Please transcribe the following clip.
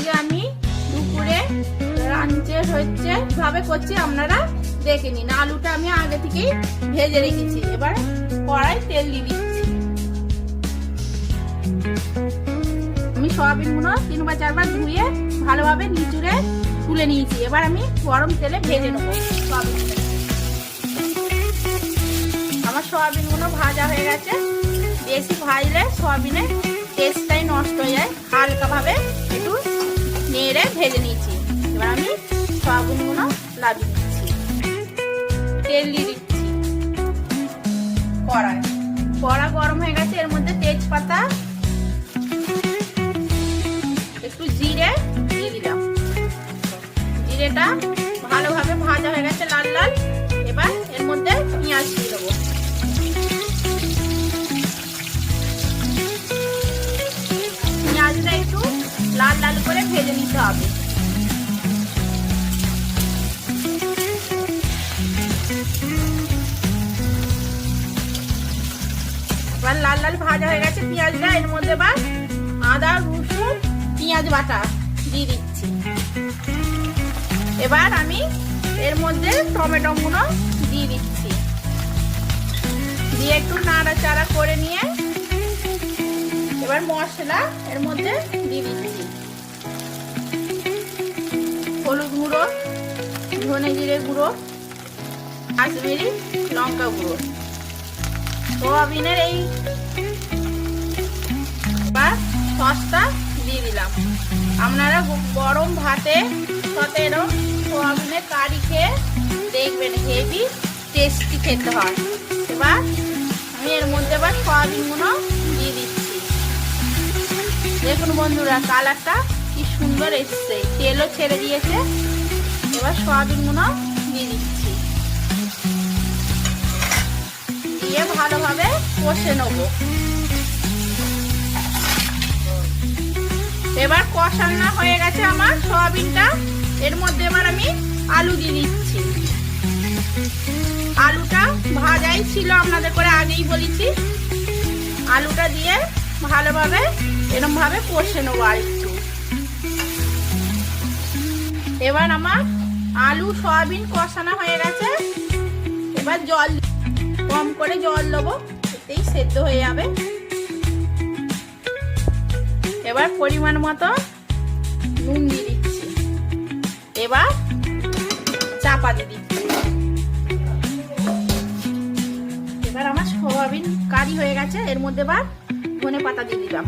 আজকে আমি দুপুরে লাঞ্চের হচ্ছে ভাবে করছি, আপনারা দেখে নিন। আলুটা আমি আগে থেকেই ভেজে রেখেছি। এবার কড়াই তেল দিয়ে দিচ্ছি। আমি সয়াবিনগুলো 3 বা 4 বার ধুয়ে ভালোভাবে নিচুড়ে তুলে নিয়েছি। এবার আমি গরম তেলে ভেজে নেবো সয়াবিন। আমার সয়াবিনগুলো ভাজা হয়ে গেছে। বেশি ভাজলে সয়াবিনের টেস্টটাই নষ্ট হয়ে যায়। হালকা ভাবে একটু নেড়ে ভেজে নিয়েছি। এবার আমি সয়াবিনগুলো লাগিয়ে দিচ্ছি। তেল দিয়ে দিচ্ছি কড়াই। কড়া গরম হয়ে গেছে। এর মধ্যে তেজপাতা, একটু জিরে দিয়ে দিলাম। জিরেটা ভালোভাবে ভাজা হয়ে গেছে লাল লাল। এবার এর মধ্যে পেঁয়াজ দিয়ে দেবো। পেঁয়াজটা একটু লাল লাল করে ভেজে নিতে হবে। এবার লাল লাল ভাজা হয়ে গেছে পেঁয়াজটা। এর মধ্যে এবার আদা রসুন পেঁয়াজ বাটা দিয়ে দিচ্ছি। এবার আমি এর মধ্যে টমেটো গুলো দিয়ে দিচ্ছি। দিয়ে একটু নাড়াচাড়া করে নিয়ে এবার মশলা এর মধ্যে দিয়ে দিচ্ছি। হলুদ গুঁড়ো, ধনে জিরে গুঁড়ো, কাশ্মীরি লঙ্কা গুঁড়ো, সোয়াবিনের এই সসটা দিয়ে দিলাম। আপনারা গরম ভাতে সাথে এরকম সোয়াবিনের কারি খেয়ে দেখবেন, হেভি টেস্টি খেতে হয়। এবার আমি এর মধ্যে এবার সয়াবিনগুলো দিয়ে দিচ্ছি। দেখুন বন্ধুরা, কালারটা কি সুন্দর এসছে, তেলও ছেড়ে দিয়েছে। এবার সয়াবিনগুলো দিয়ে দিচ্ছি। দিয়ে ভালোভাবে কষে নেব। এবার কষানো হয়ে গেছে আমার সয়াবিনটা। এর মধ্যে এবার আমি আলু দিয়ে দিচ্ছি। আলুটা ভাজাই ছিল, আপনাদের করে আগেই বলেছি। আলুটা দিয়ে ভালোভাবে এরকম ভাবে কষে নেবো আর একটু। এবার আমার আলু সয়াবিন কষানো হয়ে গেছে। এবার জল কম করে জল দেবো, এতেই সেদ্ধ হয়ে যাবে। এবার পরিমাণ মতো নুন দিয়ে দিচ্ছি। এবার চাপা দিয়ে দিচ্ছি। এবার আমার সয়াবিন কারি হয়ে গেছে। এর মধ্যে এবার ধনে পাতা দিয়ে দিলাম।